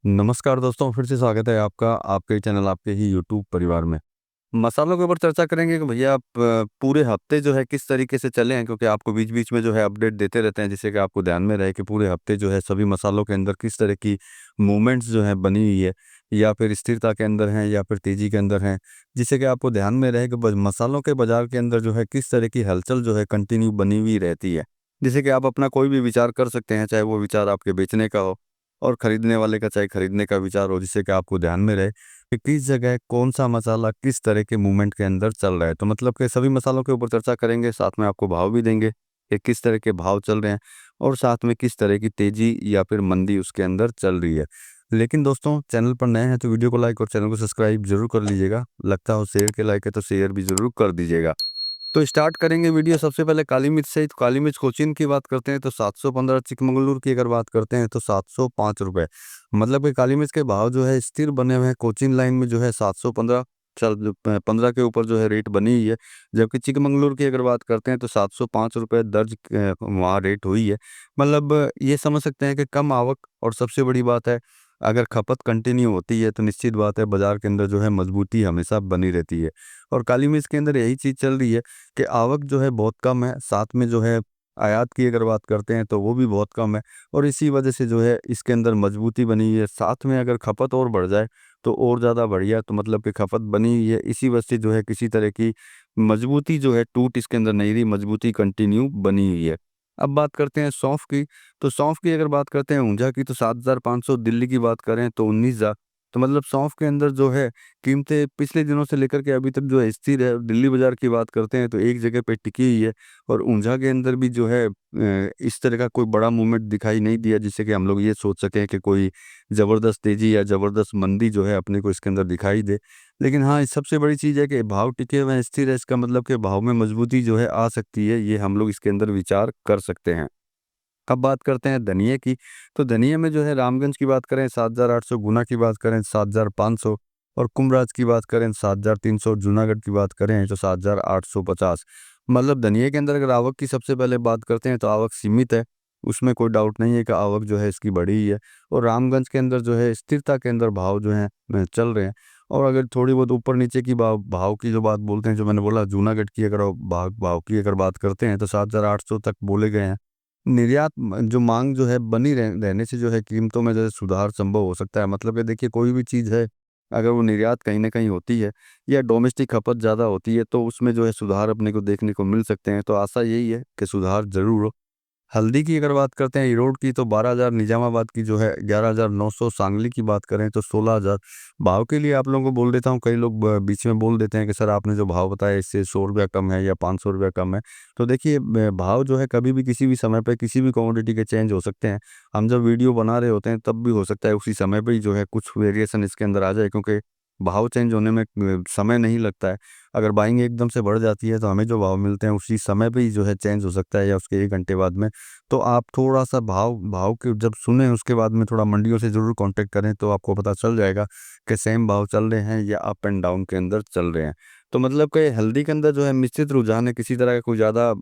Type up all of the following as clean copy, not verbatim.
नमस्कार दोस्तों, फिर से स्वागत है आपका आपके चैनल आपके ही यूट्यूब परिवार में। मसालों के ऊपर चर्चा करेंगे कि भैया आप पूरे हफ्ते जो है किस तरीके से चले हैं, क्योंकि आपको बीच-बीच में जो है अपडेट देते रहते हैं, जिससे कि आपको ध्यान में रहे कि पूरे हफ्ते जो है सभी मसालों के अंदर किस तरह की मूवमेंट्स जो है बनी हुई है, या फिर स्थिरता के अंदर हैं या फिर तेज़ी के अंदर हैं। जिससे कि आपको ध्यान में रहे कि ब मसालों के बाज़ार के अंदर जो है किस तरह की हलचल जो है कंटिन्यू बनी हुई रहती है। जिससे कि आप अपना कोई भी विचार कर सकते हैं, चाहे वो विचार आपके बेचने का हो और खरीदने वाले का चाहे खरीदने का विचार हो, जिससे कि आपको ध्यान में रहे कि किस जगह कौन-सा मसाला किस तरह के मूवमेंट के अंदर चल रहा है। तो मतलब कि सभी मसालों के ऊपर चर्चा करेंगे, साथ में आपको भाव भी देंगे कि किस तरह के भाव चल रहे हैं और साथ में किस तरह की तेज़ी या फिर मंदी उसके अंदर चल रही है। लेकिन दोस्तों, चैनल पर नए हैं तो वीडियो को लाइक और चैनल को सब्सक्राइब ज़रूर कर लीजिएगा। लगता हो शेयर के लायक है तो शेयर भी ज़रूर कर दीजिएगा। तो स्टार्ट करेंगे वीडियो सबसे पहले काली मिर्च से। तो काली मिर्च कोचीन की बात करते हैं तो 715, चिकमंगलुरु की अगर बात करते हैं तो 705 रुपए। मतलब कि काली मिर्च के भाव जो है स्थिर बने हुए हैं। कोचीन लाइन में जो है 715 चल 15 के ऊपर जो है रेट बनी हुई है। जबकि चिकमंगलुरु की अगर बात करते हैं तो 705 रुपए दर्ज वहाँ रेट हुई है। मतलब ये समझ सकते हैं कि कम आवक, और सबसे बड़ी बात है अगर खपत कंटिन्यू होती है तो निश्चित बात है बाजार के अंदर जो है मजबूती हमेशा बनी रहती है। और काली मिर्च के अंदर यही चीज़ चल रही है कि आवक जो है बहुत कम है, साथ में जो है आयात की अगर बात करते हैं तो वो भी बहुत कम है, और इसी वजह से जो है इसके अंदर मजबूती बनी हुई है। साथ में अगर खपत और बढ़ जाए तो और ज़्यादा बढ़िया, तो मतलब कि खपत बनी हुई है, इसी वजह से जो है किसी तरह की मजबूती जो है टूट इसके अंदर नहीं रही, मजबूती कंटिन्यू बनी हुई है। अब बात करते हैं सौंफ की। तो सौंफ की अगर बात करते हैं ऊंझा की तो 7,500, दिल्ली की बात करें तो 19,000। तो मतलब सौंफ के अंदर जो है कीमतें पिछले दिनों से लेकर के अभी तक जो है स्थिर है। दिल्ली बाज़ार की बात करते हैं तो एक जगह पे टिकी हुई है, और ऊंझा के अंदर भी जो है इस तरह का कोई बड़ा मूवमेंट दिखाई नहीं दिया, जिससे कि हम लोग ये सोच सकें कि कोई ज़बरदस्त तेज़ी या ज़बरदस्त मंदी जो है अपने को इसके अंदर दिखाई दे। लेकिन हाँ, इस सबसे बड़ी चीज़ है कि भाव टिके हुए हैं, स्थिर है, इसका मतलब कि भाव में मजबूती जो है आ सकती है, ये हम लोग इसके अंदर विचार कर सकते हैं। अब बात करते हैं धनिये की। तो धनिये में जो है रामगंज की बात करें 7,800, गुना की बात करें 7,500, और कुम्भराज की बात करें 7,300, जूनागढ़ की बात करें तो 7,850। मतलब धनिये के अंदर अगर आवक की सबसे पहले बात करते हैं तो आवक सीमित है, उसमें कोई डाउट नहीं है कि आवक जो है इसकी बढ़ी ही है। और रामगंज के अंदर जो है स्थिरता के अंदर भाव जो हैं चल रहे हैं। और अगर थोड़ी बहुत ऊपर नीचे की भाव की जो बात बोलते हैं, जो मैंने बोला जूनागढ़ की अगर भाव भाव की अगर बात करते हैं तो 7,800 तक बोले गए हैं। निर्यात जो माँग जो है बनी रहने से जो है कीमतों में जो है सुधार संभव हो सकता है। मतलब कि देखिए, कोई भी चीज़ है, अगर वो निर्यात कहीं न कहीं होती है या डोमेस्टिक खपत ज़्यादा होती है तो उसमें जो है सुधार अपने को देखने को मिल सकते हैं। तो आशा यही है कि सुधार ज़रूर हो। हल्दी की अगर बात करते हैं ईरोड की तो 12,000, निजामाबाद की जो है 11,900, सांगली की बात करें तो 16,000। भाव के लिए आप लोगों को बोल देता हूँ, कई लोग बीच में बोल देते हैं कि सर आपने जो भाव बताया इससे 100 रुपया कम है या 500 रुपया कम है। तो देखिए, भाव जो है कभी भी किसी भी समय पे किसी भी कमोडिटी के चेंज हो सकते हैं। हम जब वीडियो बना रहे होते हैं तब भी हो सकता है उसी समय पे ही जो है कुछ वेरिएशन इसके अंदर आ जाए, क्योंकि भाव चेंज होने में समय नहीं लगता है। अगर बाइंग एकदम से बढ़ जाती है तो हमें जो भाव मिलते हैं उसी समय पे ही जो है चेंज हो सकता है या उसके 1 घंटे बाद में। तो आप थोड़ा-सा भाव भाव के जब सुनें उसके बाद में थोड़ा मंडियों से ज़रूर कॉन्टैक्ट करें, तो आपको पता चल जाएगा कि सेम भाव चल रहे हैं या अप एंड डाउन के अंदर चल रहे हैं। तो मतलब कि हल्दी के अंदर जो है निश्चित रुझान है, किसी तरह का कोई ज़्यादा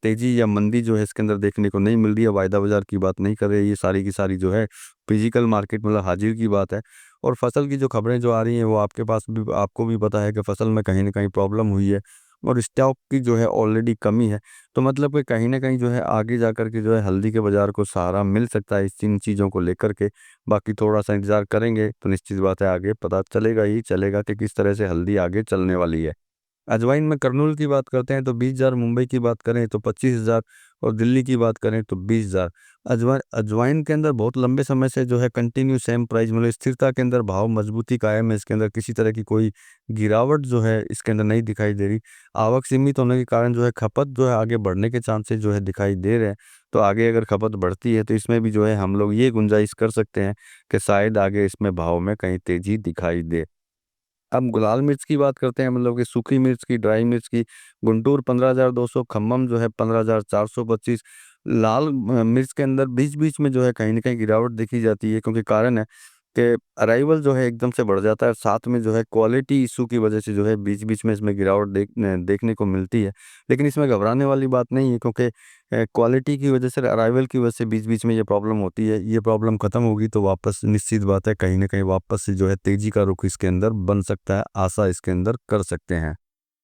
तेज़ी या मंदी जो है इसके अंदर देखने को नहीं मिल रही है। वायदा बाज़ार की बात नहीं कर रहे, ये सारी की सारी जो है फिजिकल मार्केट मतलब हाज़िर की बात है। और फसल की जो खबरें जो आ रही हैं वो आपके पास भी आपको भी पता है कि फसल में कहीं न कहीं प्रॉब्लम हुई है और स्टॉक की जो है ऑलरेडी कमी है। तो मतलब कि कहीं न कहीं जो है आगे जाकर के जो है हल्दी के बाज़ार को सहारा मिल सकता है इस इन चीज़ों को लेकर के। बाकी थोड़ा-सा इंतज़ार करेंगे तो निश्चित बात है आगे पता चलेगा ही चलेगा कि किस तरह से हल्दी आगे चलने वाली है। अजवाइन में कर्नूल की बात करते हैं तो 20,000, मुंबई की बात करें तो 25,000, और दिल्ली की बात करें तो 20,000। अजवाइन के अंदर बहुत लंबे समय से जो है कंटिन्यू सेम प्राइस मतलब स्थिरता के अंदर भाव मजबूती कायम है, इसके अंदर किसी तरह की कोई गिरावट जो है इसके अंदर नहीं दिखाई दे रही। आवक सीमित होने के कारण जो है खपत जो है आगे बढ़ने के चांसेस जो है दिखाई दे रहे हैं। तो आगे अगर खपत बढ़ती है तो इसमें भी जो है हम लोग ये गुंजाइश कर सकते हैं कि शायद आगे इसमें भाव में कहीं तेज़ी दिखाई दे। अब लाल मिर्च की बात करते हैं, मतलब कि सूखी मिर्च की, ड्राई मिर्च की। गुंटूर 15,200, खम्मम जो है 15,425। लाल मिर्च के अंदर बीच-बीच में जो है कहीं न कहीं गिरावट देखी जाती है, क्योंकि कारण है कि अराइवल जो है एकदम से बढ़ जाता है, साथ में जो है क्वालिटी इशू की वजह से जो है बीच-बीच में इसमें गिरावट देखने को मिलती है। लेकिन इसमें घबराने वाली बात नहीं है, क्योंकि क्वालिटी की वजह से, अराइवल की वजह से बीच-बीच में ये प्रॉब्लम होती है। ये प्रॉब्लम खत्म होगी तो वापस निश्चित बात है कहीं न कहीं वापस से जो है तेज़ी का रुख इसके अंदर बन सकता है, आशा इसके अंदर कर सकते हैं।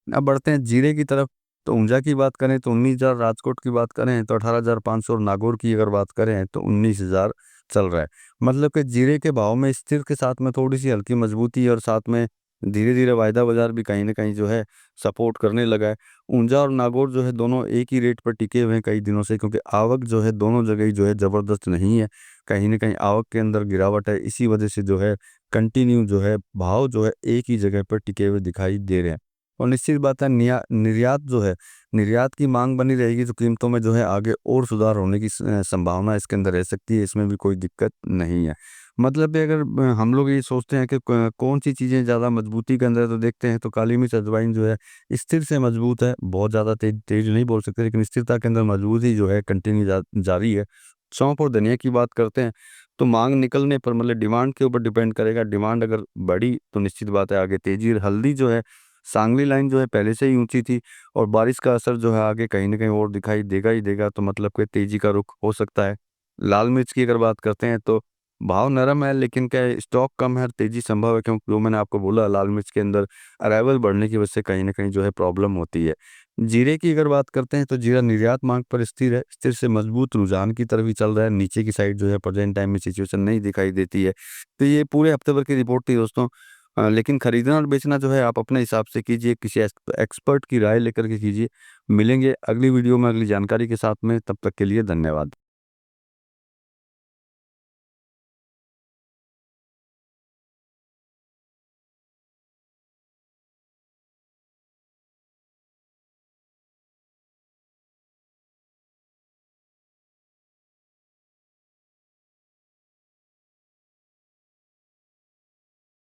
अब बढ़ते हैं जीरे की तरफ। तो ऊंझा की बात करें तो 19,000, राजकोट की बात करें तो 18,500 और नागौर की अगर बात करें तो 19,000 चल रहा है। मतलब कि जीरे के भाव में स्थिर के साथ में थोड़ी-सी हल्की मजबूती और साथ में धीरे-धीरे वायदा बाजार भी कहीं न कहीं जो है सपोर्ट करने लगा है। ऊंझा और नागौर जो है दोनों एक ही रेट पर टिके हुए हैं कई दिनों से, क्योंकि आवक जो है दोनों जगह ही जो है ज़बरदस्त नहीं है। कहीं न कहीं आवक के अंदर गिरावट है, इसी वजह से जो है कंटिन्यू जो है भाव जो है एक ही जगह पर टिके हुए दिखाई दे रहे हैं। और निश्चित बात है निर्यात जो है, निर्यात की मांग बनी रहेगी तो कीमतों में जो है आगे और सुधार होने की संभावना इसके अंदर रह सकती है, इसमें भी कोई दिक्कत नहीं है। मतलब कि अगर हम लोग ये सोचते हैं कि कौन सी चीज़ें ज़्यादा मजबूती के अंदर है, तो देखते हैं तो काली मिर्च अजवाइन जो है स्थिर से मजबूत है, बहुत ज़्यादा तेज नहीं बोल सकते, लेकिन स्थिरता के अंदर मजबूती जो है कंटिन्यू जारी है। सौंफ और धनिया की बात करते हैं तो मांग निकलने पर, मतलब डिमांड के ऊपर डिपेंड करेगा। डिमांड अगर बढ़ी तो निश्चित बात है आगे तेजी। और हल्दी जो है, सांगली लाइन जो है पहले से ही ऊंची थी और बारिश का असर जो है आगे कहीं न कहीं और दिखाई देगा ही देगा, तो मतलब कि तेजी का रुख हो सकता है। लाल मिर्च की अगर बात करते हैं तो भाव नरम है, लेकिन क्या है स्टॉक कम है और तेजी संभव है, क्योंकि जो मैंने आपको बोला लाल मिर्च के अंदर अराइवल बढ़ने की वजह से कहीं न कहीं जो है प्रॉब्लम होती है। जीरे की अगर बात करते हैं तो जीरा निर्यात मांग पर स्थिर है, स्थिर से मजबूत रुझान की तरफ ही चल रहा है। नीचे की साइड जो है प्रेजेंट टाइम में सिचुएशन नहीं दिखाई देती है। तो ये पूरे हफ्ते भर की रिपोर्ट थी दोस्तों। लेकिन खरीदना और बेचना जो है आप अपने हिसाब से कीजिए, किसी एक्सपर्ट की राय लेकर के कीजिए। मिलेंगे अगली वीडियो में अगली जानकारी के साथ में, तब तक के लिए धन्यवाद।